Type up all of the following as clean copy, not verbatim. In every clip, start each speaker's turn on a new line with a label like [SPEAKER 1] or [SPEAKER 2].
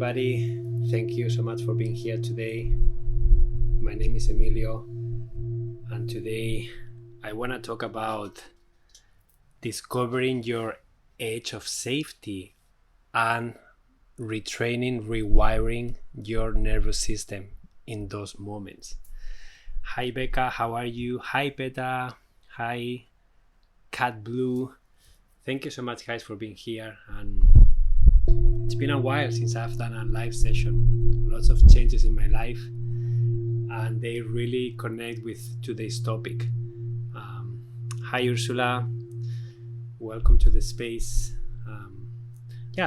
[SPEAKER 1] everybody. Thank you so much for being here today. My name is Emilio, and today I want to talk about discovering your edge of safety and rewiring your nervous system in those moments. Hi Becca, how are you? Hi Beta, hi Cat Blue. Thank you so much guys for being here, and it's been a while since I've done a live session. Lots of changes in my life, and they really connect with today's topic. Hi Ursula, welcome to the space.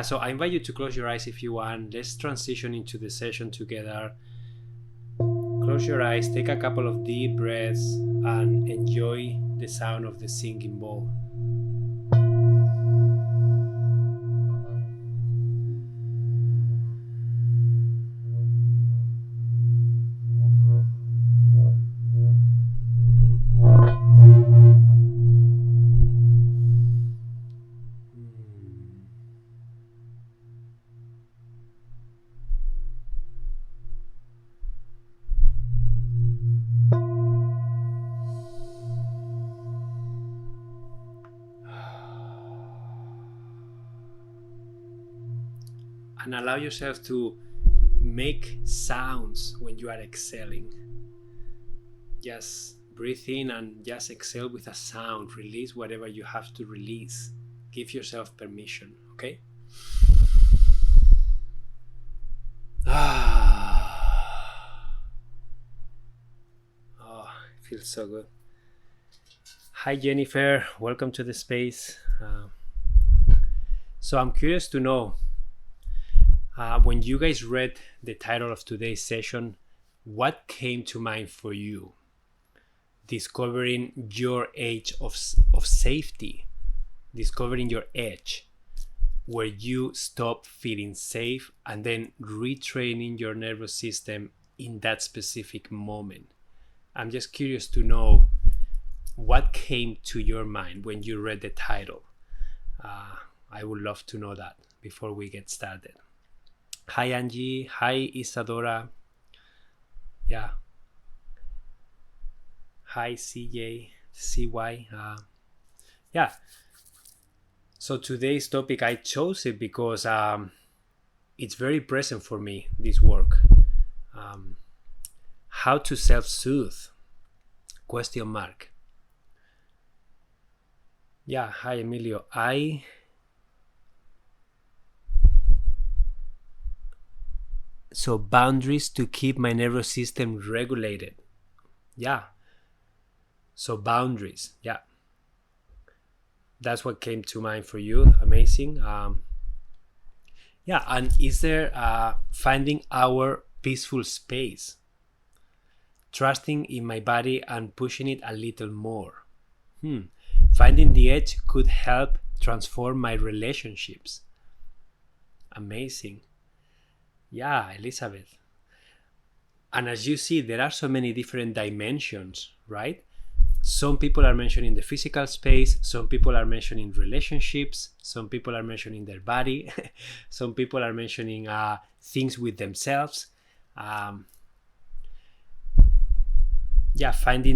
[SPEAKER 1] So I invite you to close your eyes if you want. Let's transition into the session together. Close your eyes, take a couple of deep breaths, and enjoy the sound of the singing bowl. And allow yourself to make sounds when you are exhaling. Just breathe in and just exhale with a sound. Release whatever you have to release. Give yourself permission, okay? Oh, it feels so good. Hi Jennifer, welcome to the space. So I'm curious to know, when you guys read the title of today's session, what came to mind for you? Discovering your edge of safety, discovering your edge, where you stop feeling safe and then retraining your nervous system in that specific moment. I'm just curious to know what came to your mind when you read the title. I would love to know that before we get started. Hi Angie, hi Isadora. Yeah. Hi CJ, CY. So today's topic, I chose it because it's very present for me, this work. How to self-soothe? ? Yeah, hi Emilio. So boundaries to keep my nervous system regulated. Yeah. So boundaries. Yeah. That's what came to mind for you. Amazing. And is there finding our peaceful space? Trusting in my body and pushing it a little more. Finding the edge could help transform my relationships. Amazing. Yeah, Elizabeth. And as you see, there are so many different dimensions, right? Some people are mentioning the physical space. Some people are mentioning relationships. Some people are mentioning their body. Some people are mentioning things with themselves. Finding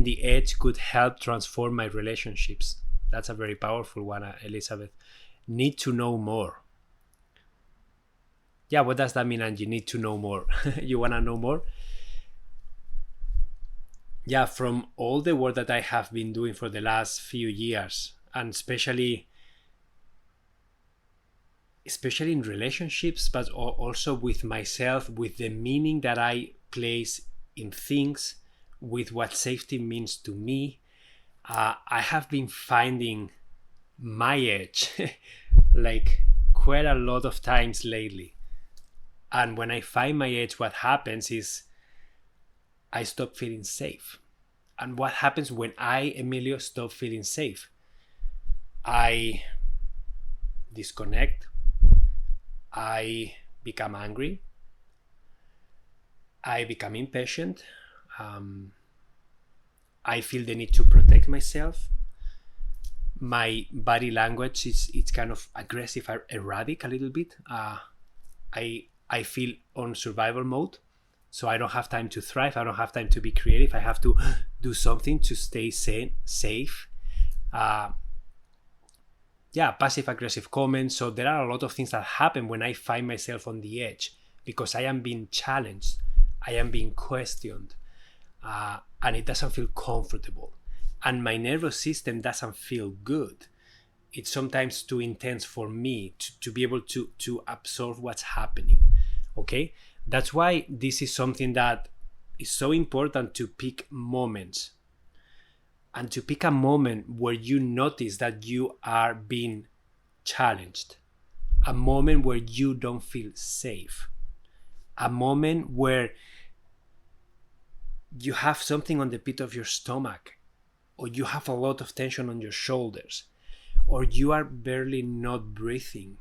[SPEAKER 1] the edge could help transform my relationships. That's a very powerful one, Elizabeth. Need to know more. Yeah, what does that mean, Angie? Need to know more. You want to know more? Yeah, from all the work that I have been doing for the last few years, and especially in relationships, but also with myself, with the meaning that I place in things, with what safety means to me, I have been finding my edge like quite a lot of times lately. And when I find my edge, what happens is I stop feeling safe. And what happens when I, Emilio, stop feeling safe? I disconnect. I become angry. I become impatient. I feel the need to protect myself. My body language is kind of aggressive, erratic a little bit. I I feel on survival mode. So I don't have time to thrive. I don't have time to be creative. I have to do something to stay safe. Passive aggressive comments. So there are a lot of things that happen when I find myself on the edge because I am being challenged. I am being questioned. And it doesn't feel comfortable. And my nervous system doesn't feel good. It's sometimes too intense for me to be able to absorb what's happening. Okay? That's why this is something that is so important, to pick moments. And to pick a moment where you notice that you are being challenged. A moment where you don't feel safe. A moment where you have something on the pit of your stomach, or you have a lot of tension on your shoulders, or you are barely not breathing,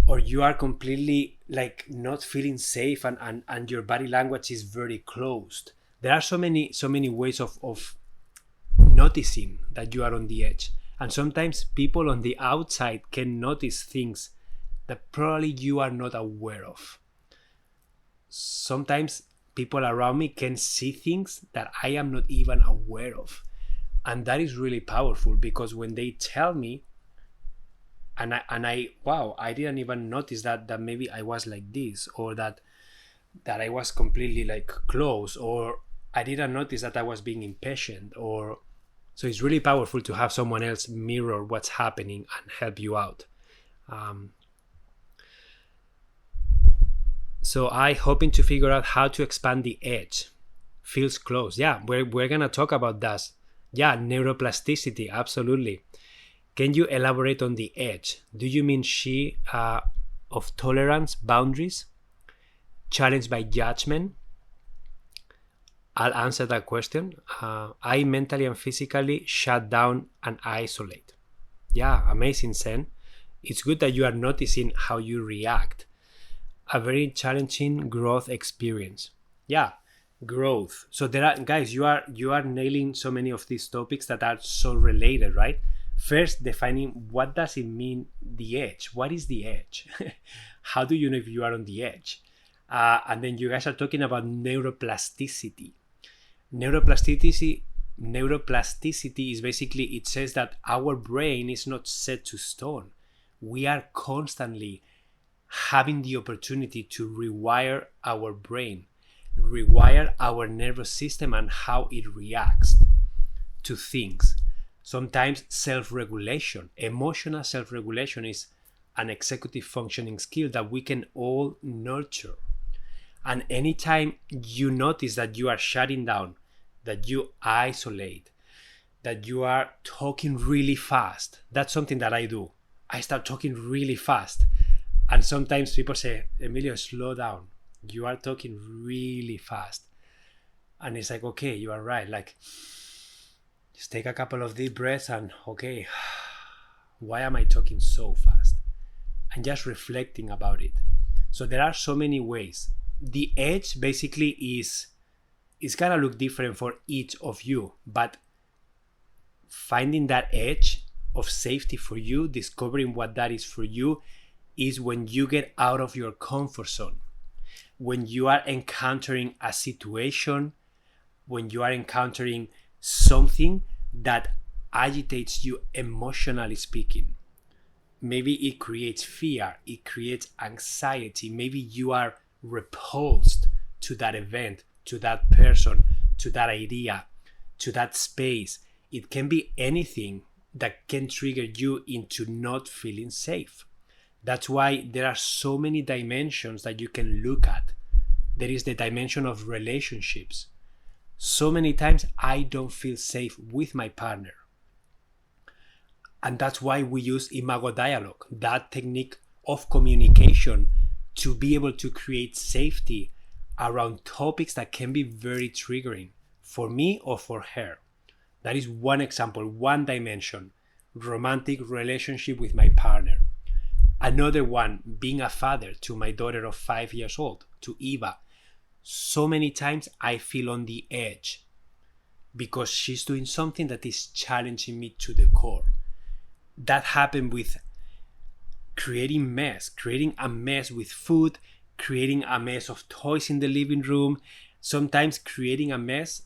[SPEAKER 1] or you are completely like not feeling safe, and your body language is very closed. There are so many ways of noticing that you are on the edge. And sometimes people on the outside can notice things that probably you are not aware of. Sometimes people around me can see things that I am not even aware of. And that is really powerful, because when they tell me, and I didn't even notice that maybe I was like this, or that I was completely like close, or I didn't notice that I was being impatient, or so it's really powerful to have someone else mirror what's happening and help you out. So I hoping to figure out how to expand the edge. Feels close. Yeah, we're gonna talk about that. Yeah, neuroplasticity, absolutely. Can you elaborate on the edge? Do you mean of tolerance, boundaries, challenged by judgment? I'll answer that question. I mentally and physically shut down and isolate. Yeah, amazing, Sen. It's good that you are noticing how you react. A very challenging growth experience. Yeah, growth. So there are, guys, you are nailing so many of these topics that are so related, right? First, defining what does it mean, the edge. What is the edge? How do you know if you are on the edge? And then you guys are talking about neuroplasticity. Neuroplasticity is basically, it says that our brain is not set to stone. We are constantly having the opportunity to rewire our brain, rewire our nervous system and how it reacts to things. Sometimes self-regulation, emotional self-regulation is an executive functioning skill that we can all nurture. And anytime you notice that you are shutting down, that you isolate, that you are talking really fast, that's something that I do. I start talking really fast. And sometimes people say, Emilio, slow down. You are talking really fast. And it's like, okay, you are right. Like, just take a couple of deep breaths and, okay, why am I talking so fast? And just reflecting about it. So there are so many ways. The edge basically is gonna look different for each of you, but finding that edge of safety for you, discovering what that is for you, is when you get out of your comfort zone. When you are encountering a situation, when you are encountering something that agitates you emotionally speaking. Maybe it creates fear, it creates anxiety, maybe you are repulsed to that event, to that person, to that idea, to that space. It can be anything that can trigger you into not feeling safe. That's why there are so many dimensions that you can look at. There is the dimension of relationships. So many times I don't feel safe with my partner. And that's why we use imago dialogue, that technique of communication, to be able to create safety around topics that can be very triggering for me or for her. That is one example, one dimension, romantic relationship with my partner. Another one, being a father to my daughter of 5 years old, to Eva. So many times I feel on the edge because she's doing something that is challenging me to the core. That happened with creating a mess with food creating a mess of toys in the living room. Sometimes creating a mess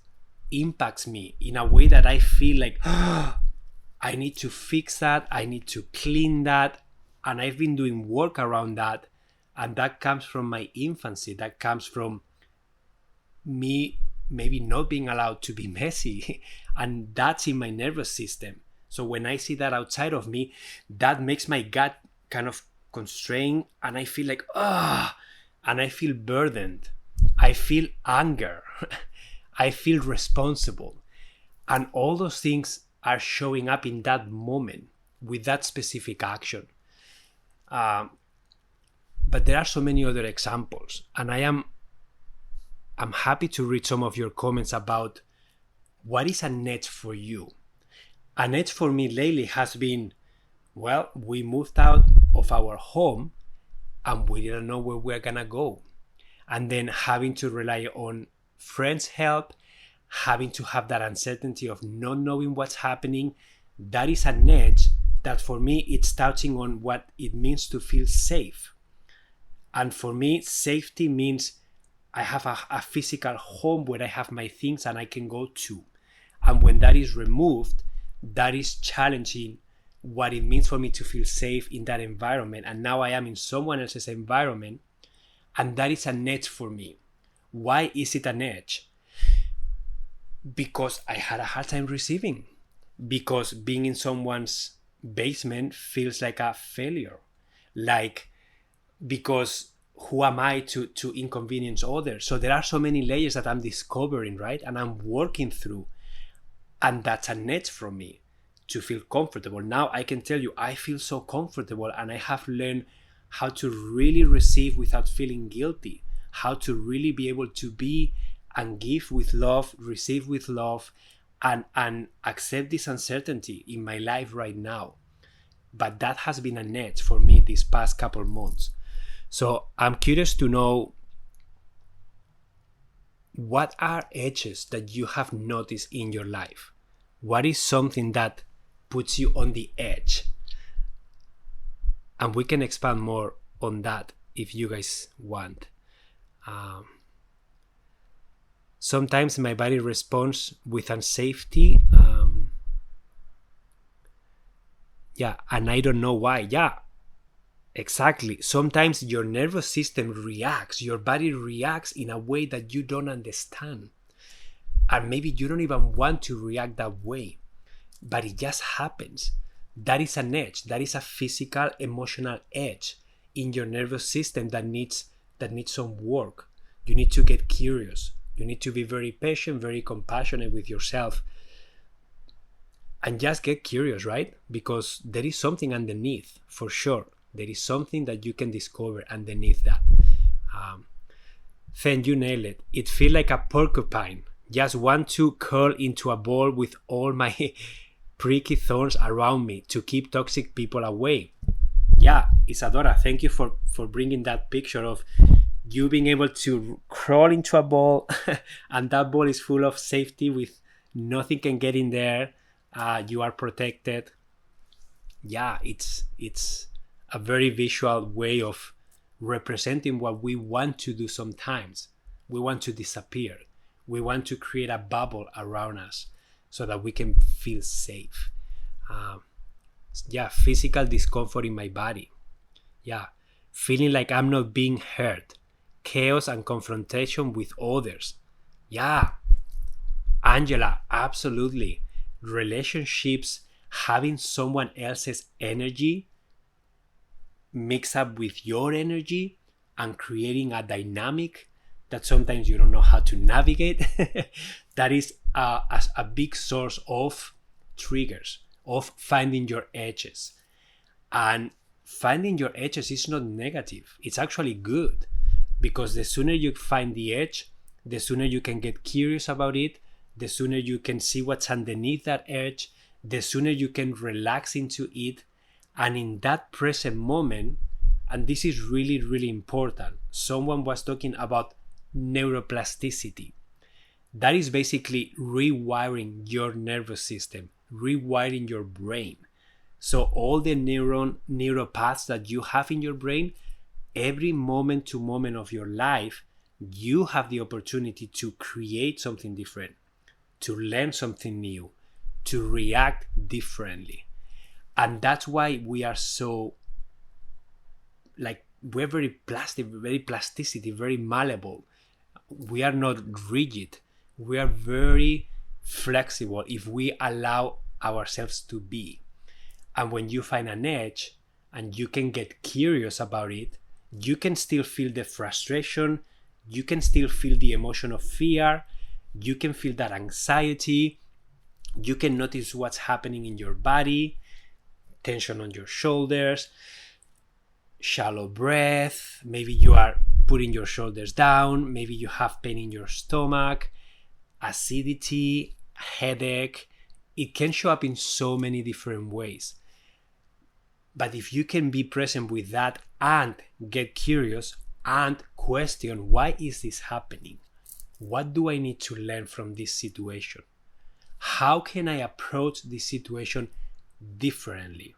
[SPEAKER 1] impacts me in a way that I feel like, I need to fix that, I need to clean that, and I've been doing work around that, and that comes from my infancy, that comes from me maybe not being allowed to be messy, and that's in my nervous system. So when I see that outside of me, that makes my gut kind of constrained, and I feel like, and I feel burdened, I feel anger, I feel responsible, and all those things are showing up in that moment with that specific action. But there are so many other examples, and I'm happy to read some of your comments about what is an edge for you. An edge for me lately has been, well, we moved out of our home and we didn't know where we're gonna go. And then having to rely on friends' help, having to have that uncertainty of not knowing what's happening, that is an edge that for me it's touching on what it means to feel safe. And for me, safety means I have a physical home where I have my things and I can go to. And when that is removed, that is challenging what it means for me to feel safe in that environment. And now I am in someone else's environment, and that is an edge for me. Why is it an edge? Because I had a hard time receiving. Because being in someone's basement feels like a failure. Because who am I to inconvenience others? So there are so many layers that I'm discovering, right? And I'm working through. And that's an edge for me to feel comfortable. Now I can tell you, I feel so comfortable, and I have learned how to really receive without feeling guilty, how to really be able to be and give with love, receive with love, and accept this uncertainty in my life right now. But that has been an edge for me these past couple months. So I'm curious to know, what are edges that you have noticed in your life? What is something that puts you on the edge? And we can expand more on that if you guys want. Sometimes my body responds with unsafety. And I don't know why. Exactly. Sometimes your nervous system reacts, your body reacts in a way that you don't understand. And maybe you don't even want to react that way, but it just happens. That is an edge. That is a physical, emotional edge in your nervous system that needs some work. You need to get curious. You need to be very patient, very compassionate with yourself, and just get curious, right? Because there is something underneath, for sure. There is something that you can discover underneath that. Then you nail it. It feels like a porcupine. Just want to curl into a ball with all my pricky thorns around me to keep toxic people away. Yeah, Isadora, thank you for bringing that picture of you being able to crawl into a ball and that ball is full of safety with nothing can get in there. You are protected. Yeah, it's a very visual way of representing what we want to do sometimes. We want to disappear. We want to create a bubble around us so that we can feel safe. Physical discomfort in my body. Feeling like I'm not being heard. Chaos and confrontation with others. Angela, absolutely. Relationships, having someone else's energy mix up with your energy and creating a dynamic that sometimes you don't know how to navigate. That is a big source of triggers, of finding your edges. And finding your edges is not negative. It's actually good, because the sooner you find the edge, the sooner you can get curious about it, the sooner you can see what's underneath that edge, the sooner you can relax into it. And in that present moment, and this is really, really important, someone was talking about neuroplasticity. That is basically rewiring your nervous system, rewiring your brain. So all the neural paths that you have in your brain every moment to moment of your life, you have the opportunity to create something different, to learn something new, to react differently. And that's why we are so, like, we're very plastic, very plasticity, very malleable. We are not rigid. We are very flexible if we allow ourselves to be. And when you find an edge and you can get curious about it, you can still feel the frustration, you can still feel the emotion of fear, you can feel that anxiety, you can notice what's happening in your body, tension on your shoulders, shallow breath, maybe you are putting your shoulders down, maybe you have pain in your stomach, acidity, headache. It can show up in so many different ways. But if you can be present with that and get curious and question, why is this happening? What do I need to learn from this situation? How can I approach this situation differently?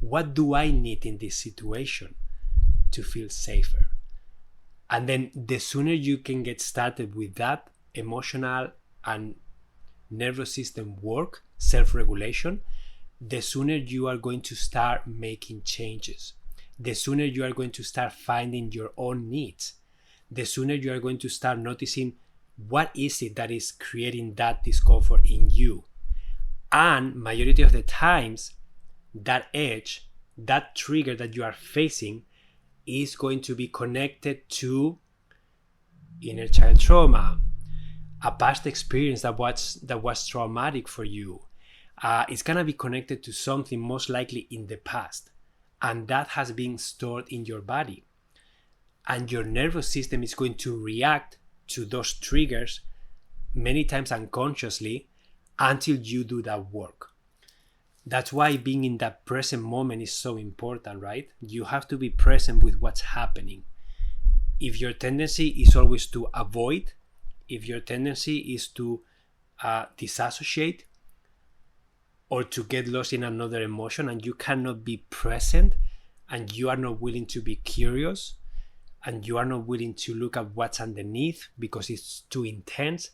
[SPEAKER 1] What do I need in this situation to feel safer? And then the sooner you can get started with that emotional and nervous system work, self-regulation, the sooner you are going to start making changes. The sooner you are going to start finding your own needs. The sooner you are going to start noticing what is it that is creating that discomfort in you. And majority of the times, that edge, that trigger that you are facing is going to be connected to inner child trauma, a past experience that was traumatic for you. It's going to be connected to something most likely in the past, and that has been stored in your body. And your nervous system is going to react to those triggers many times unconsciously until you do that work. That's why being in that present moment is so important, right? You have to be present with what's happening. If your tendency is always to avoid, if your tendency is to disassociate or to get lost in another emotion, and you cannot be present, and you are not willing to be curious, and you are not willing to look at what's underneath because it's too intense,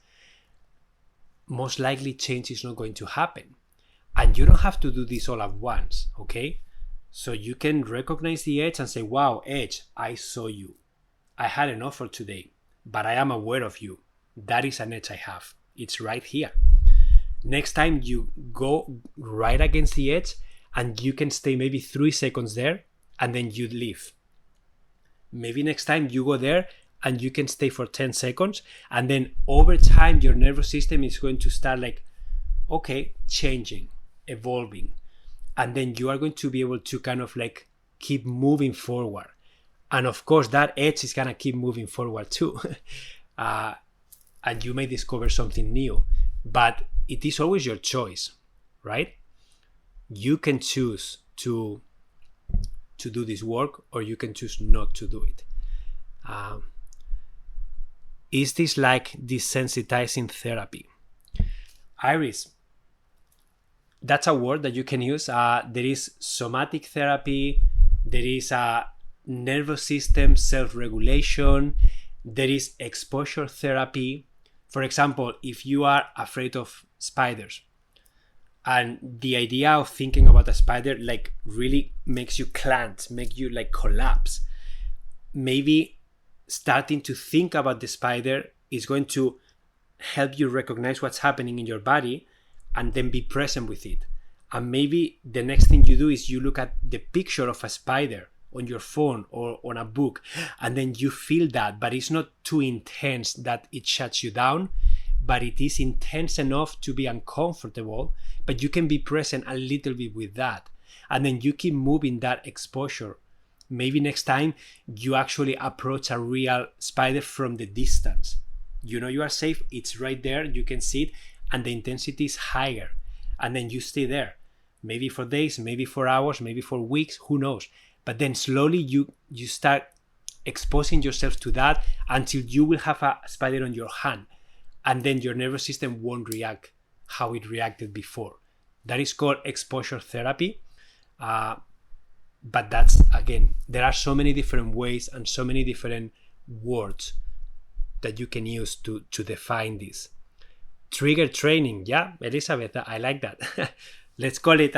[SPEAKER 1] most likely change is not going to happen. And you don't have to do this all at once, okay? So you can recognize the edge and say, wow, edge, I saw you. I had enough for today, but I am aware of you. That is an edge I have. It's right here. Next time you go right against the edge and you can stay maybe 3 seconds there and then you leave. Maybe next time you go there and you can stay for 10 seconds, and then over time your nervous system is going to start like, okay, changing, evolving, and then you are going to be able to kind of like keep moving forward. And of course that edge is gonna keep moving forward too. And you may discover something new, but it is always your choice, right? You can choose to do this work, or you can choose not to do it. Is this like desensitizing therapy? Iris, that's a word that you can use. There is somatic therapy, there is a nervous system self-regulation, there is exposure therapy. For example, if you are afraid of spiders, and the idea of thinking about a spider like really makes you clench, make you like collapse, maybe starting to think about the spider is going to help you recognize what's happening in your body and then be present with it. And maybe the next thing you do is you look at the picture of a spider on your phone or on a book, and then you feel that, but it's not too intense that it shuts you down, but it is intense enough to be uncomfortable, but you can be present a little bit with that. And then you keep moving that exposure. Maybe next time you actually approach a real spider from the distance. You know you are safe, it's right there, you can see it, and the intensity is higher. And then you stay there, maybe for days, maybe for hours, maybe for weeks, who knows. But then slowly you start exposing yourself to that until you will have a spider on your hand. And then your nervous system won't react how it reacted before. That is called exposure therapy. But that's, again, there are so many different ways and so many different words that you can use to define this. Trigger training. Yeah, Elizabeth, I like that. Let's call it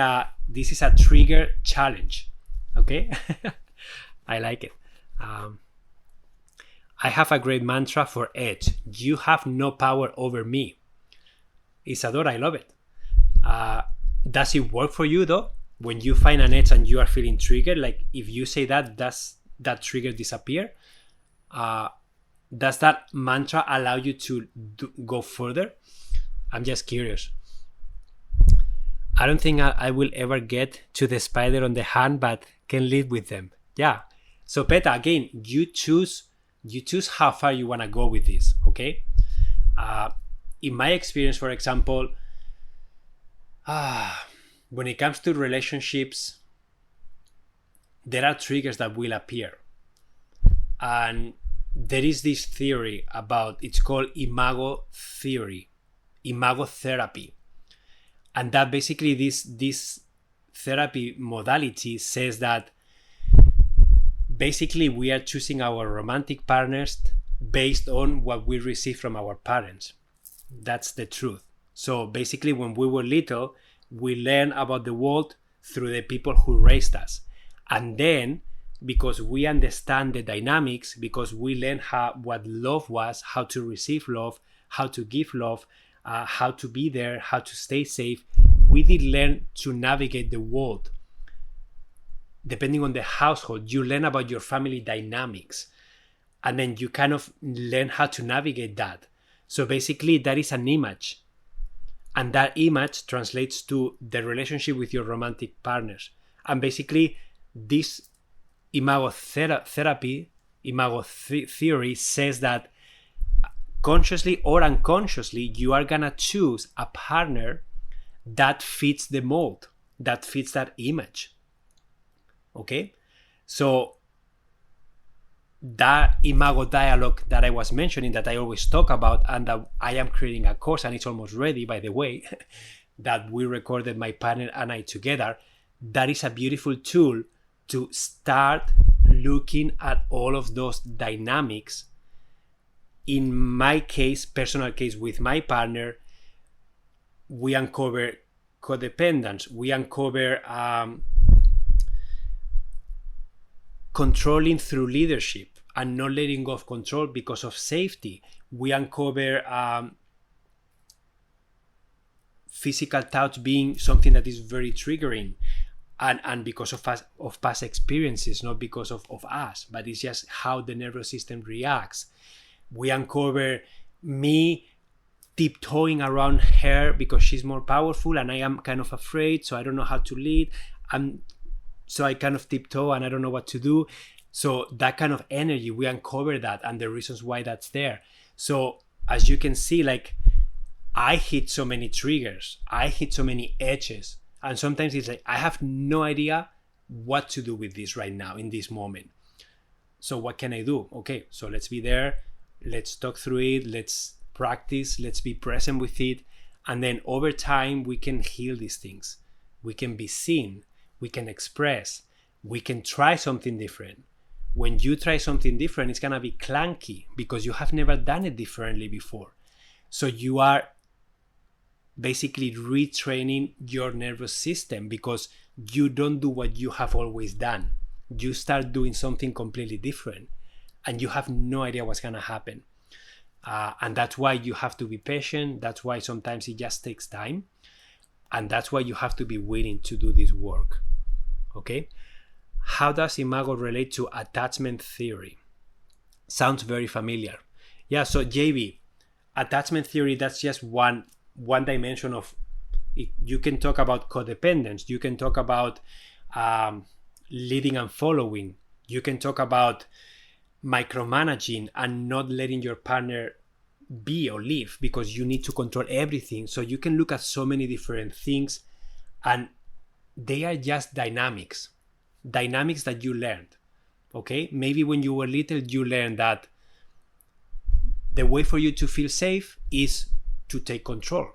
[SPEAKER 1] this is a trigger challenge. Okay. I like it. I have a great mantra for edge. You have no power over me. Isadora, I love it. Does it work for you though? When you find an edge and you are feeling triggered, like if you say that, does that trigger disappear? Does that mantra allow you to go further? I'm just curious. I don't think I will ever get to the spider on the hand, but can live with them. Yeah. So Peta, again, you choose how far you want to go with this, okay? In my experience, for example, when it comes to relationships, there are triggers that will appear. And there is this theory about, it's called imago theory, imago therapy. And that basically this therapy modality says that basically we are choosing our romantic partners based on what we receive from our parents. That's the truth. So basically when we were little, we learn about the world through the people who raised us. And then because we understand the dynamics, because we learn what love was, how to receive love, how to give love, how to be there, how to stay safe, we did learn to navigate the world. Depending on the household, you learn about your family dynamics, and then you kind of learn how to navigate that. So basically that is an image, and that image translates to the relationship with your romantic partners. And basically this imago therapy, imago theory says that consciously or unconsciously, you are gonna choose a partner that fits the mold, that fits that image. Okay? So that imago dialogue that I was mentioning, that I always talk about, and that I am creating a course, and it's almost ready, by the way, that we recorded, my partner and I together, that is a beautiful tool to start looking at all of those dynamics. In my case, personal case with my partner, we uncover codependence, we uncover controlling through leadership and not letting go of control because of safety. We uncover physical touch being something that is very triggering, and because of past experiences, not because of us, but it's just how the nervous system reacts. We uncover me tiptoeing around her because she's more powerful and I am kind of afraid, so I don't know how to lead. So I kind of tiptoe and I don't know what to do. So that kind of energy, we uncover that and the reasons why that's there. So as you can see, like, I hit so many triggers, I hit so many edges, and sometimes it's like I have no idea what to do with this right now in this moment. So what can I do? Okay, so let's be there, let's talk through it, let's practice, let's be present with it, and then over time we can heal these things. We can be seen, we can express, we can try something different. When you try something different, it's gonna be clunky because you have never done it differently before. So you are basically retraining your nervous system because you don't do what you have always done. You start doing something completely different and you have no idea what's gonna happen. And that's why you have to be patient. That's why sometimes it just takes time. And that's why you have to be willing to do this work. Okay? How does Imago relate to attachment theory? Sounds very familiar. Yeah, so JB, attachment theory, that's just one dimension of it. You can talk about codependence. You can talk about leading and following. You can talk about micromanaging and not letting your partner be or live because you need to control everything. So you can look at so many different things and they are just dynamics that you learned. Okay, maybe when you were little you learned that the way for you to feel safe is to take control,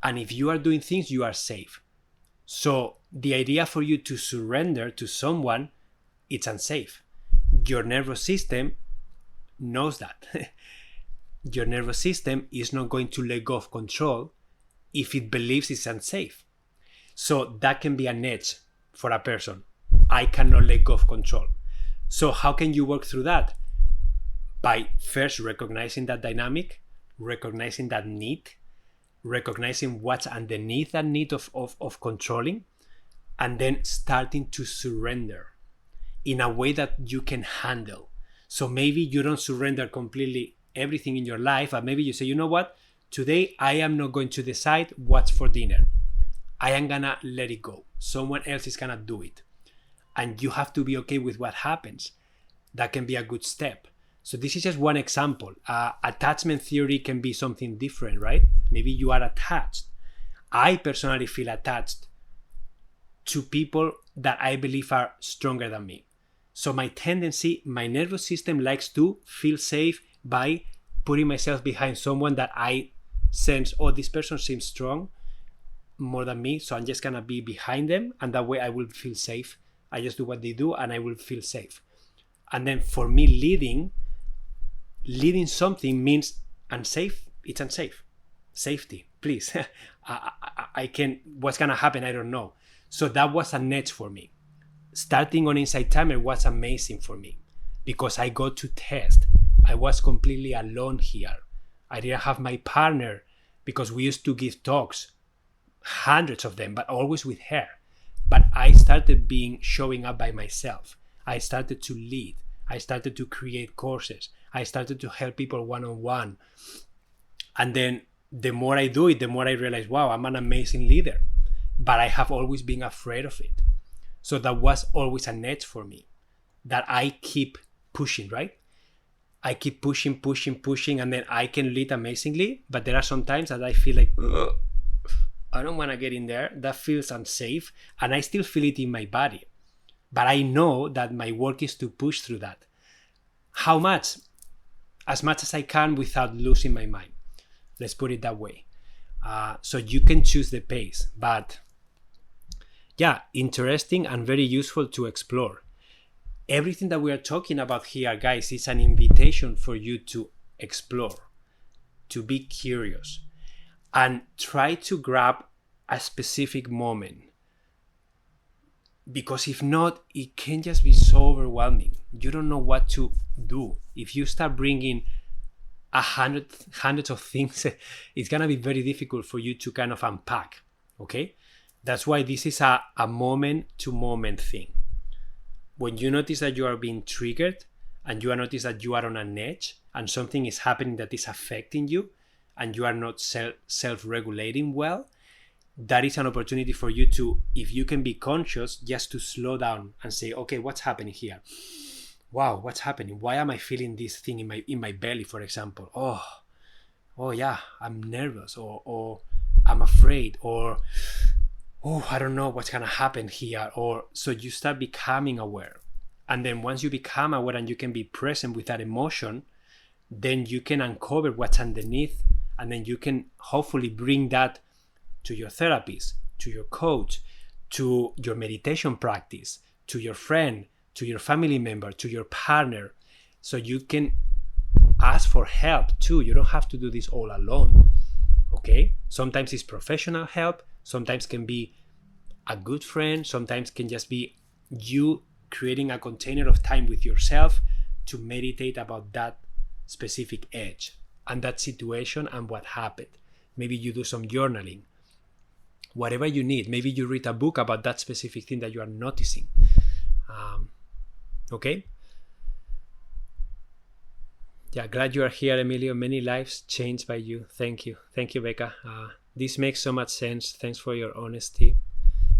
[SPEAKER 1] and if you are doing things you are safe. So the idea for you to surrender to someone, it's unsafe. Your nervous system knows that. Your nervous system is not going to let go of control if it believes it's unsafe. So that can be an edge for a person. I cannot let go of control. So how can you work through that? By first recognizing that dynamic, recognizing that need, recognizing what's underneath that need of controlling, and then starting to surrender in a way that you can handle. So maybe you don't surrender completely everything in your life, but maybe you say, you know what? Today I am not going to decide what's for dinner. I am gonna let it go. Someone else is gonna do it. And you have to be okay with what happens. That can be a good step. So this is just one example. Attachment theory can be something different, right? Maybe you are attached. I personally feel attached to people that I believe are stronger than me. So my tendency, my nervous system likes to feel safe by putting myself behind someone that I sense, oh, this person seems strong more than me, so I'm just gonna be behind them, and that way I will feel safe. I just do what they do and I will feel safe. And then for me, leading something means unsafe. It's unsafe. Safety, please. I can, what's gonna happen, I don't know. So that was an edge for me. Starting on Insight Timer was amazing for me because I got to test. I was completely alone here. I didn't have my partner because we used to give talks, hundreds of them, but always with her. But I started showing up by myself. I started to lead. I started to create courses. I started to help people one-on-one. And then the more I do it, the more I realize, wow, I'm an amazing leader. But I have always been afraid of it. So that was always an edge for me, that I keep pushing, right? I keep pushing, and then I can lead amazingly. But there are some times that I feel like, I don't want to get in there. That feels unsafe. And I still feel it in my body. But I know that my work is to push through that. How much? As much as I can without losing my mind. Let's put it that way. So you can choose the pace. But yeah, interesting and very useful to explore. Everything that we are talking about here, guys, is an invitation for you to explore, to be curious, and try to grab a specific moment. Because if not, it can just be so overwhelming. You don't know what to do. If you start bringing hundreds of things, it's going to be very difficult for you to kind of unpack, okay? That's why this is a moment-to-moment thing. When you notice that you are being triggered and you notice that you are on an edge and something is happening that is affecting you and you are not self-regulating well, that is an opportunity for you to, if you can be conscious, just to slow down and say, okay, what's happening here? Wow, what's happening? Why am I feeling this thing in my belly, for example? Oh yeah, I'm nervous, or I'm afraid, or I don't know what's gonna happen here. Or so you start becoming aware. And then once you become aware and you can be present with that emotion, then you can uncover what's underneath, and then you can hopefully bring that to your therapist, to your coach, to your meditation practice, to your friend, to your family member, to your partner. So you can ask for help too. You don't have to do this all alone. Okay? Sometimes it's professional help. Sometimes can be a good friend. Sometimes can just be you creating a container of time with yourself to meditate about that specific edge and that situation and what happened. Maybe you do some journaling. Whatever you need. Maybe you read a book about that specific thing that you are noticing. Okay? Yeah, glad you are here, Emilio. Many lives changed by you. Thank you. Thank you, Becca. This makes so much sense. Thanks for your honesty.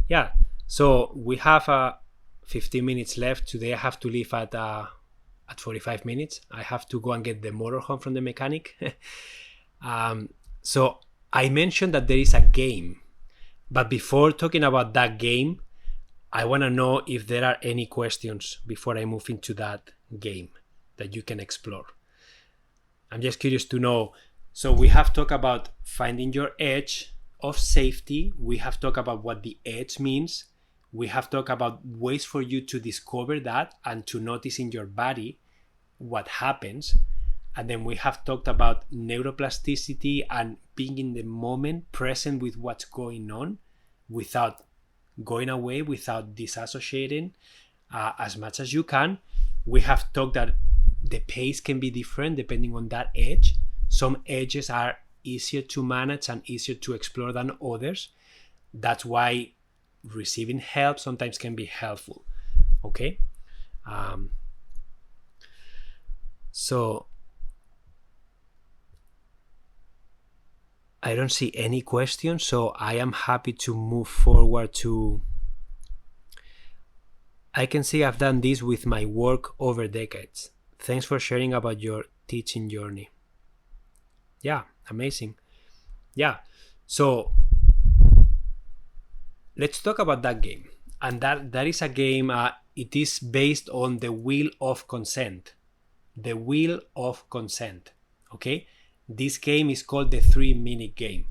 [SPEAKER 1] Yeah, so we have 15 minutes left. Today I have to leave at 45 minutes. I have to go and get the motor home from the mechanic. So I mentioned that there is a game. But before talking about that game, I want to know if there are any questions before I move into that game that you can explore. I'm just curious to know. So we have talked about finding your edge of safety. We have talked about what the edge means. We have talked about ways for you to discover that and to notice in your body what happens. And then we have talked about neuroplasticity and being in the moment, present with what's going on without going away, without disassociating as much as you can. We have talked that the pace can be different depending on that edge. Some edges are easier to manage and easier to explore than others. That's why receiving help sometimes can be helpful. Okay? So I don't see any questions, so I am happy to move forward to... I can say I've done this with my work over decades. Thanks for sharing about your teaching journey. Yeah, amazing. Yeah, so let's talk about that game. And that is a game, it is based on the wheel of consent. The wheel of consent, okay? This game is called the 3-minute game.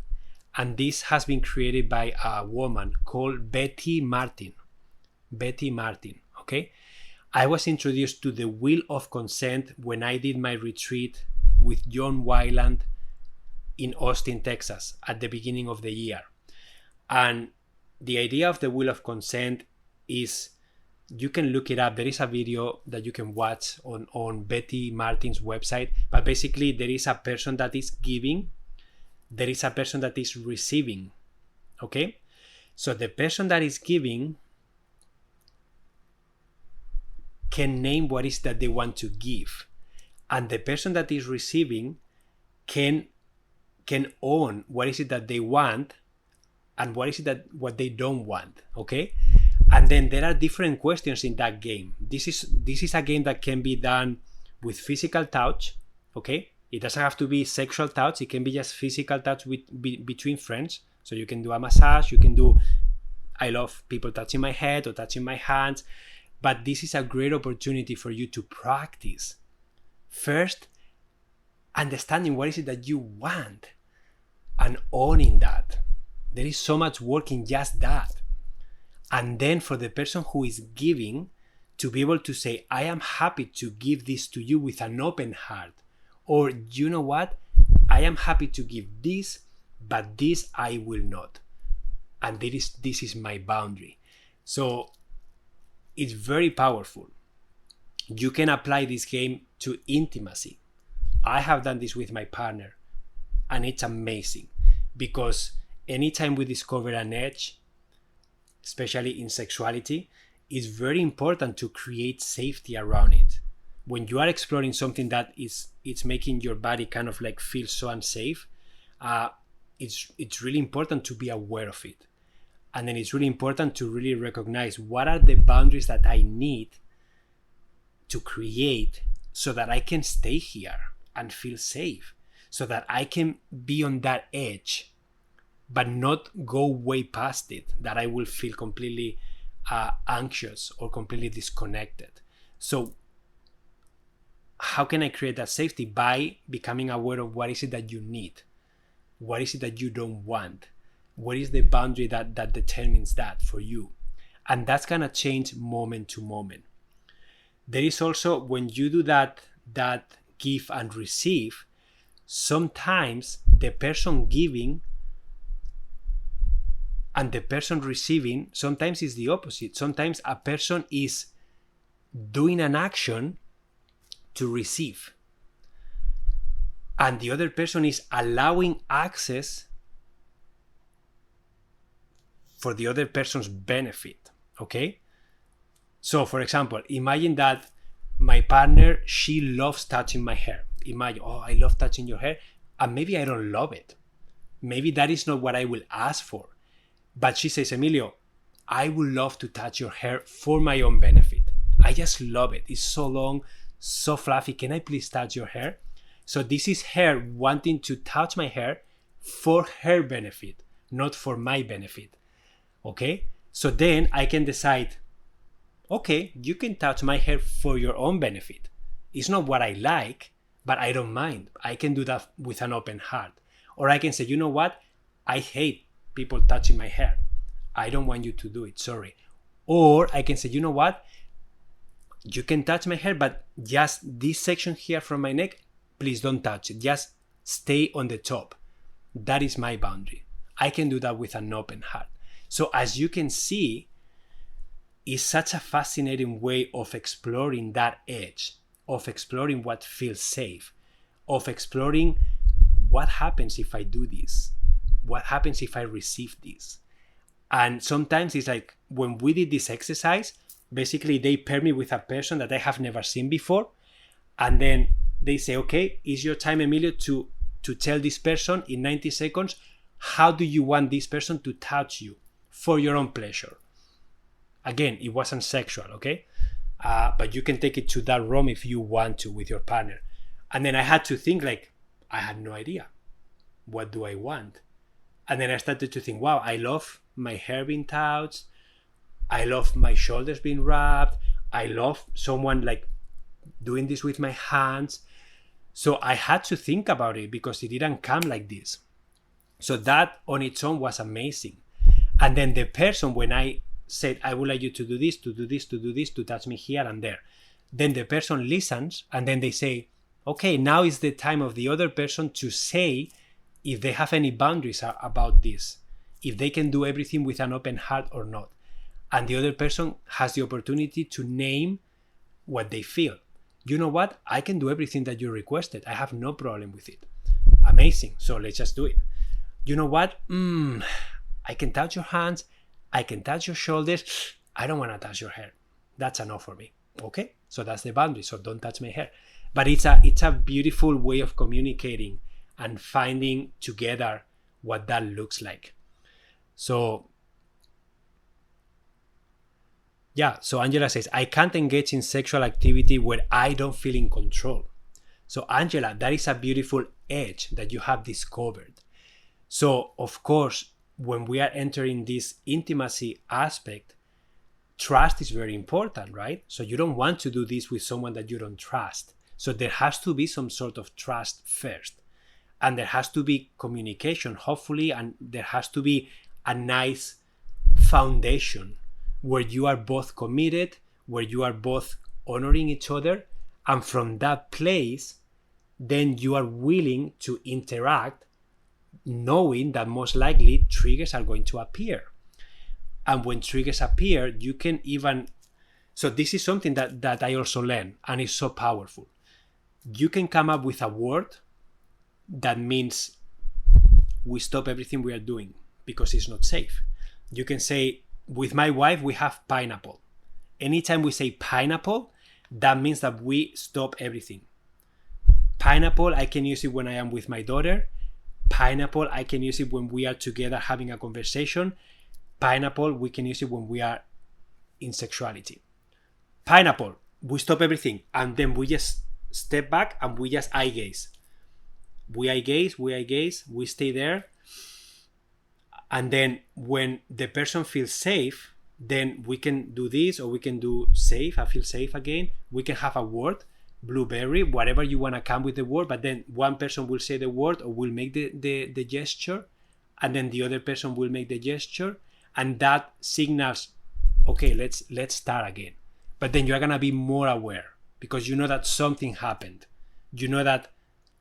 [SPEAKER 1] And this has been created by a woman called Betty Martin. Betty Martin, okay? I was introduced to the wheel of consent when I did my retreat with John Wyland in Austin, Texas at the beginning of the year. And the idea of the wheel of consent is, you can look it up. There is a video that you can watch on Betty Martin's website. But basically, there is a person that is giving. There is a person that is receiving. Okay? So the person that is giving can name what is that they want to give. And the person that is receiving can own what is it that they want and what is it what they don't want. Okay? And then there are different questions in that game. This is a game that can be done with physical touch, okay? It doesn't have to be sexual touch. It can be just physical touch between friends. So you can do a massage. You can do, I love people touching my head or touching my hands. But this is a great opportunity for you to practice. First, understanding what is it that you want and owning that. There is so much work in just that. And then for the person who is giving, to be able to say, I am happy to give this to you with an open heart. Or, you know what? I am happy to give this, but this I will not. And this is my boundary. So it's very powerful. You can apply this game to intimacy. I have done this with my partner, and it's amazing because anytime we discover an edge, especially in sexuality, it's very important to create safety around it. When you are exploring something that it's making your body kind of like feel so unsafe, it's really important to be aware of it. And then it's really important to really recognize what are the boundaries that I need to create so that I can stay here and feel safe, so that I can be on that edge but not go way past it, that I will feel completely anxious or completely disconnected. So how can I create that safety? By becoming aware of what is it that you need, what is it that you don't want, what is the boundary that determines that for you. And that's gonna change moment to moment. There is also, when you do that give and receive, sometimes the person giving and the person receiving, sometimes is the opposite. Sometimes a person is doing an action to receive, and the other person is allowing access for the other person's benefit. Okay? So for example, imagine that my partner, she loves touching my hair. Imagine, oh, I love touching your hair, and maybe I don't love it. Maybe that is not what I will ask for. But she says, Emilio, I would love to touch your hair for my own benefit. I just love it. It's so long, so fluffy. Can I please touch your hair? So this is her wanting to touch my hair for her benefit, not for my benefit. Okay? So then I can decide, okay, you can touch my hair for your own benefit. It's not what I like, but I don't mind. I can do that with an open heart. Or I can say, you know what? I hate people touching my hair. I don't want you to do it, sorry. Or I can say, you know what? You can touch my hair, but just this section here from my neck, please don't touch it. Just stay on the top. That is my boundary. I can do that with an open heart. So as you can see, it's such a fascinating way of exploring that edge, of exploring what feels safe, of exploring what happens if I do this, what happens if I receive this. And sometimes it's like when we did this exercise, basically they pair me with a person that I have never seen before, and then they say, okay, it's your time, Emilio, to tell this person in 90 seconds, how do you want this person to touch you for your own pleasure? Again, it wasn't sexual, okay? But you can take it to that realm if you want to with your partner. And then I had to think like, I had no idea. What do I want? And then I started to think, wow, I love my hair being touched. I love my shoulders being rubbed. I love someone like doing this with my hands. So I had to think about it because it didn't come like this. So that on its own was amazing. And then the person, when I said, I would like you to do this, to do this, to do this, to touch me here and there. Then the person listens and then they say, okay, now is the time of the other person to say if they have any boundaries about this, if they can do everything with an open heart or not. And the other person has the opportunity to name what they feel. You know what? I can do everything that you requested. I have no problem with it. Amazing. So let's just do it. You know what? I can touch your hands. I can touch your shoulders. I don't want to touch your hair. That's enough for me. Okay? So that's the boundary. So don't touch my hair. But it's a beautiful way of communicating and finding together what that looks like. So yeah, so Angela says, I can't engage in sexual activity where I don't feel in control. So Angela, that is a beautiful edge that you have discovered. So of course, when we are entering this intimacy aspect, trust is very important, right? So you don't want to do this with someone that you don't trust. So there has to be some sort of trust first. And there has to be communication, hopefully, and there has to be a nice foundation where you are both committed, where you are both honoring each other. And from that place, then you are willing to interact, knowing that most likely triggers are going to appear. And when triggers appear, you can even... So this is something that I also learned, and it's so powerful. You can come up with a word that means we stop everything we are doing because it's not safe. You can say, with my wife, we have pineapple. Anytime we say pineapple, that means that we stop everything. Pineapple, I can use it when I am with my daughter. Pineapple, I can use it when we are together having a conversation. Pineapple, we can use it when we are in sexuality. Pineapple, we stop everything and then we just step back and we just eye gaze. We eye gaze, we stay there. And then when the person feels safe, then we can do this, or we can do safe, I feel safe again. We can have a word, blueberry, whatever you want to come with the word, but then one person will say the word or will make the gesture, and then the other person will make the gesture, and that signals, okay, let's start again. But then you're going to be more aware because you know that something happened. You know that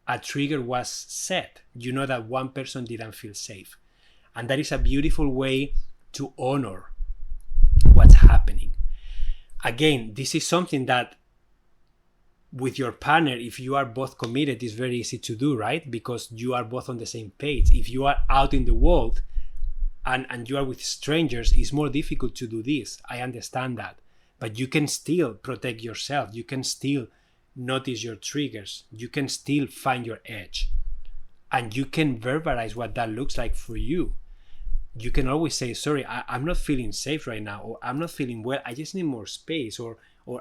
[SPEAKER 1] a trigger was set. You know that one person didn't feel safe. And that is a beautiful way to honor what's happening. Again, this is something that with your partner, if you are both committed, is very easy to do, right? Because you are both on the same page. If you are out in the world and you are with strangers, it's more difficult to do this. I understand that. But you can still protect yourself. You can still notice your triggers. You can still find your edge. And you can verbalize what that looks like for you. You can always say, sorry, I'm not feeling safe right now, or I'm not feeling well. I just need more space, or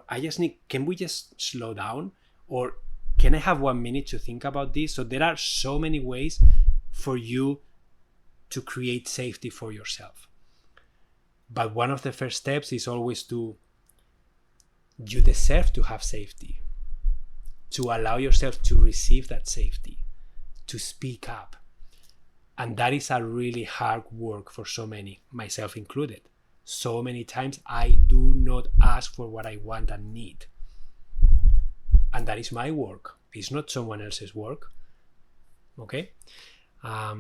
[SPEAKER 1] I just need, can we just slow down? Or can I have 1 minute to think about this? So there are so many ways for you to create safety for yourself. But one of the first steps is always you deserve to have safety, to allow yourself to receive that safety, to speak up. And that is a really hard work for so many, myself included. So many times I do not ask for what I want and need. And that is my work. It's not someone else's work. Okay? I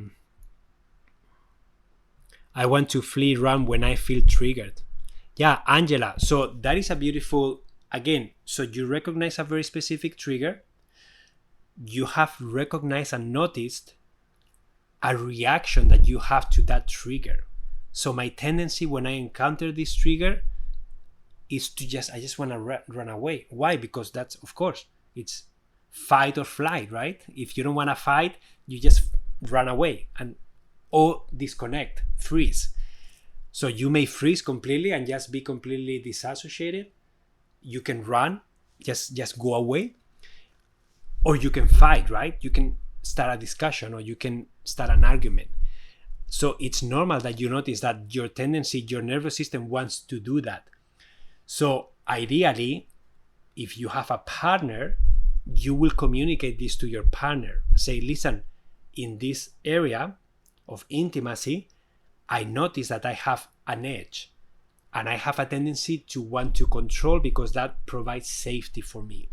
[SPEAKER 1] want to flee, run when I feel triggered. Yeah, Angela. So that is a beautiful, again, so you recognize a very specific trigger. You have recognized and noticed a reaction that you have to that trigger. So my tendency when I encounter this trigger is to I just want to run away. Why? Because that's, of course, it's fight or flight, right? If you don't want to fight, you just run away or disconnect, freeze. So you may freeze completely and just be completely disassociated. You can run, just go away. Or you can fight, right? You can start a discussion or you can start an argument. So it's normal that you notice that your tendency, your nervous system wants to do that. So ideally, if you have a partner, you will communicate this to your partner. Say, listen, in this area of intimacy, I notice that I have an edge and I have a tendency to want to control because that provides safety for me.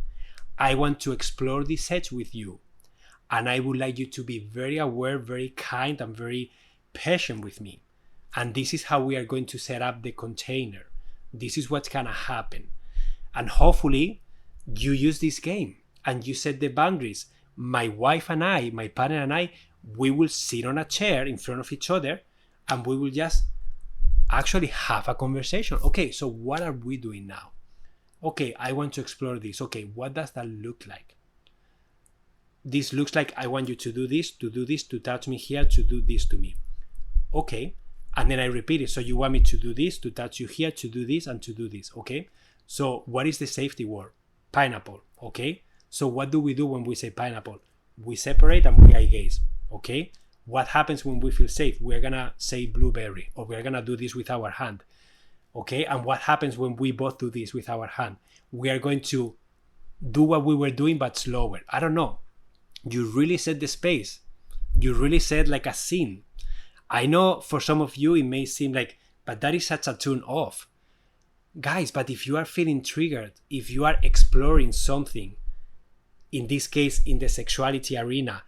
[SPEAKER 1] I want to explore this edge with you. And I would like you to be very aware, very kind, and very patient with me. And this is how we are going to set up the container. This is what's going to happen. And hopefully you use this game and you set the boundaries. My wife and I, my partner and I, we will sit on a chair in front of each other and we will just actually have a conversation. Okay, so what are we doing now? Okay, I want to explore this. Okay, what does that look like? This looks like I want you to do this, to touch me here, to do this to me. Okay, and then I repeat it. So you want me to do this, to touch you here, to do this, and to do this. Okay, so what is the safety word? Pineapple. Okay, so what do we do when we say pineapple? We separate and we eye gaze. Okay, what happens when we feel safe? We're gonna say blueberry, or we're gonna do this with our hand. Okay, and what happens when we both do this with our hand? We are going to do what we were doing but slower. I don't know. You really set the space. You really set like a scene. I know for some of you it may seem like, but that is such a tune off. Guys, but if you are feeling triggered, if you are exploring something, in this case in the sexuality arena,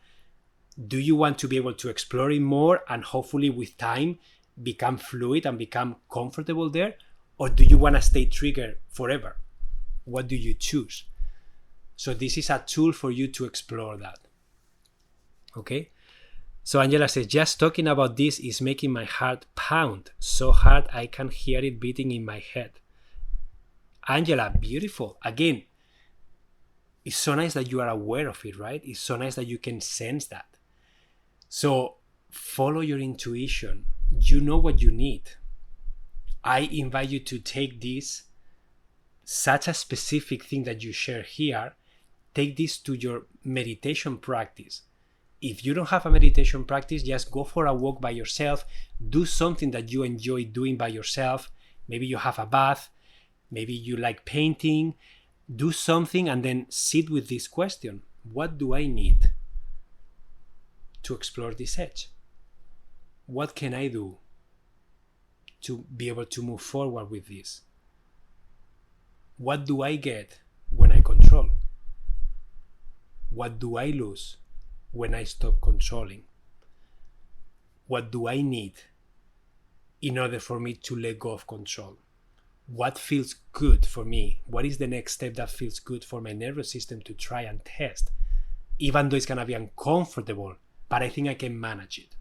[SPEAKER 1] do you want to be able to explore it more and hopefully with time become fluid and become comfortable there? Or do you want to stay triggered forever? What do you choose? So this is a tool for you to explore that. Okay? So Angela says, just talking about this is making my heart pound so hard I can hear it beating in my head. Angela, beautiful. Again, it's so nice that you are aware of it, right? It's so nice that you can sense that. So follow your intuition. You know what you need. I invite you to take this, such a specific thing that you share here, take this to your meditation practice. If you don't have a meditation practice, just go for a walk by yourself. Do something that you enjoy doing by yourself. Maybe you have a bath. Maybe you like painting. Do something and then sit with this question. What do I need to explore this edge? What can I do to be able to move forward with this? What do I get when I control? What do I lose when I stop controlling? What do I need in order for me to let go of control? What feels good for me? What is the next step that feels good for my nervous system to try and test? Even though it's going to be uncomfortable, but I think I can manage it.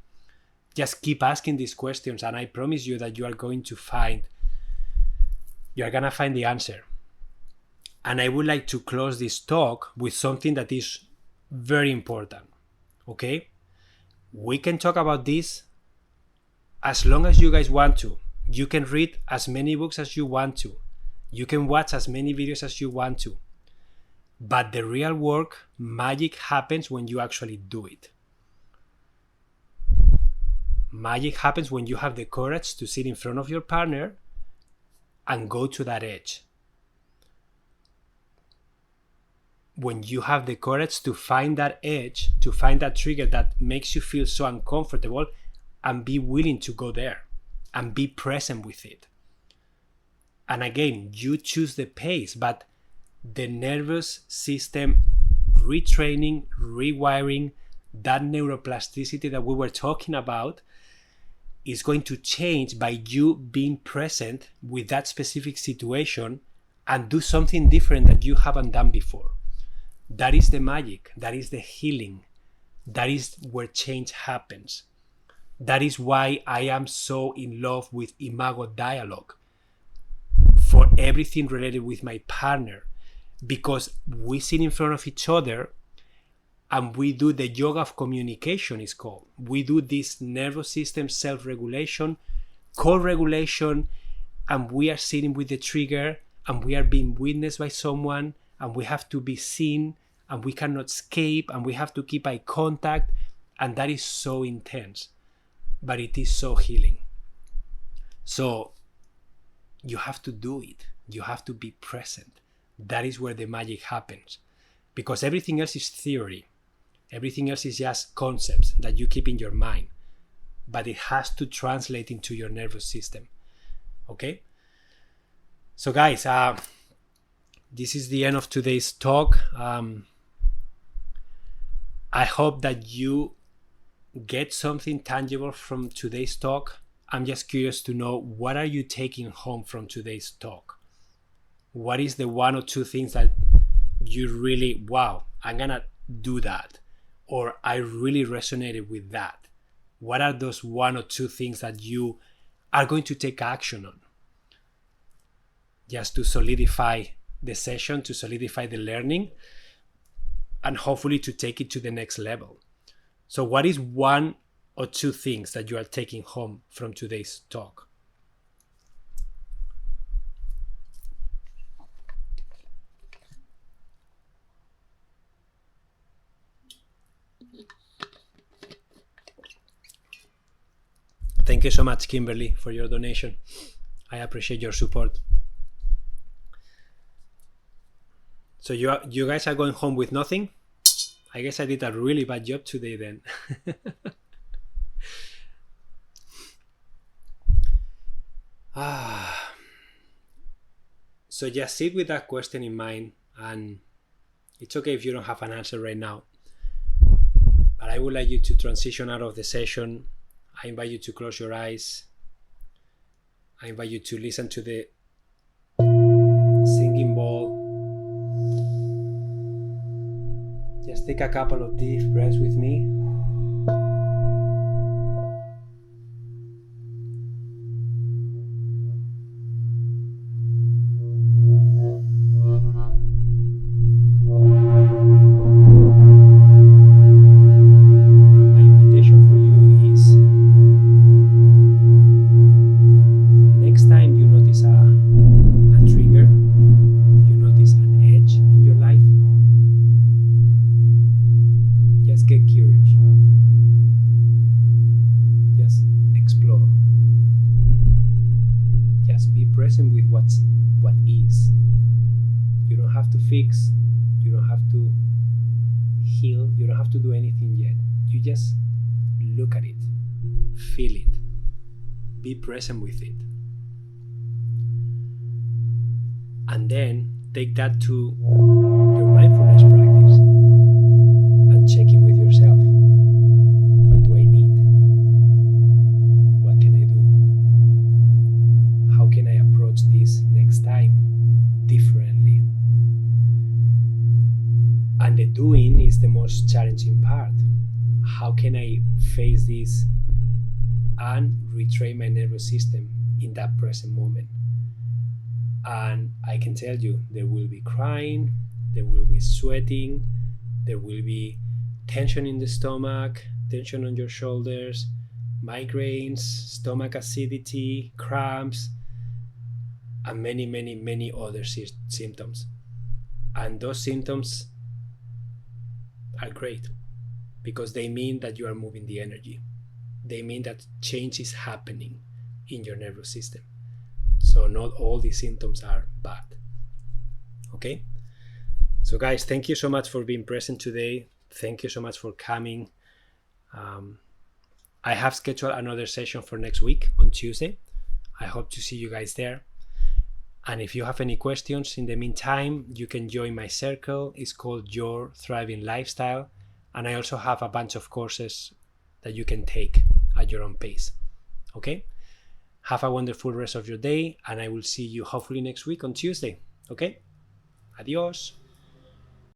[SPEAKER 1] Just keep asking these questions and I promise you that you are going to find the answer. And I would like to close this talk with something that is very important. Okay? We can talk about this as long as you guys want to. You can read as many books as you want to. You can watch as many videos as you want to. But the real work, magic happens when you actually do it. Magic happens when you have the courage to sit in front of your partner and go to that edge. when you have the courage to find that edge, to find that trigger that makes you feel so uncomfortable, and be willing to go there and be present with it. And again, you choose the pace, but the nervous system retraining, rewiring, that neuroplasticity that we were talking about is going to change by you being present with that specific situation and do something different that you haven't done before. That is the magic. That is the healing. That is where change happens. That is why I am so in love with Imago dialogue for everything related with my partner, because we sit in front of each other and we do the yoga of communication, is called. We do this nervous system self-regulation, co-regulation, and we are sitting with the trigger and we are being witnessed by someone, and we have to be seen and we cannot escape, and we have to keep eye contact, and that is so intense, but it is so healing. So you have to do it. You have to be present. That is where the magic happens, because everything else is theory. Everything else is just concepts that you keep in your mind, but it has to translate into your nervous system. Okay? So guys, this is the end of today's talk. I hope that you get something tangible from today's talk. I'm just curious to know, what are you taking home from today's talk? What is the one or two things that you really, wow, I'm gonna do that, or I really resonated with that? What are those one or two things that you are going to take action on, just to solidify the session, to solidify the learning, and hopefully to take it to the next level? So what is one or two things that you are taking home from today's talk? Thank you so much, Kimberly, for your donation. I appreciate your support. So you guys are going home with nothing? I guess I did a really bad job today then. So just sit with that question in mind, and it's okay if you don't have an answer right now, but I would like you to transition out of the session. I invite you to close your eyes. I invite you to listen to the singing bowl. Just take a couple of deep breaths with me. Fix, you don't have to heal, you don't have to do anything yet. You just look at it, feel it, be present with it, and then take that to your mindfulness practice and check in with yourself. What do I need? What can I do? How can I approach this next time differently? And the doing is the most challenging part. How can I face this and retrain my nervous system in that present moment? And I can tell you, there will be crying, there will be sweating, there will be tension in the stomach, tension on your shoulders, migraines, stomach acidity, cramps, and many, many, many other symptoms. And those symptoms are great because they mean that you are moving the energy. They mean that change is happening in your nervous system. So not all these symptoms are bad. Okay? So guys, thank you so much for being present today. Thank you so much for coming. I have scheduled another session for next week on Tuesday. I hope to see you guys there. And if you have any questions in the meantime, you can join my circle. It's called Your Thriving Lifestyle. And I also have a bunch of courses that you can take at your own pace. Okay? Have a wonderful rest of your day, and I will see you hopefully next week on Tuesday. Okay? Adios.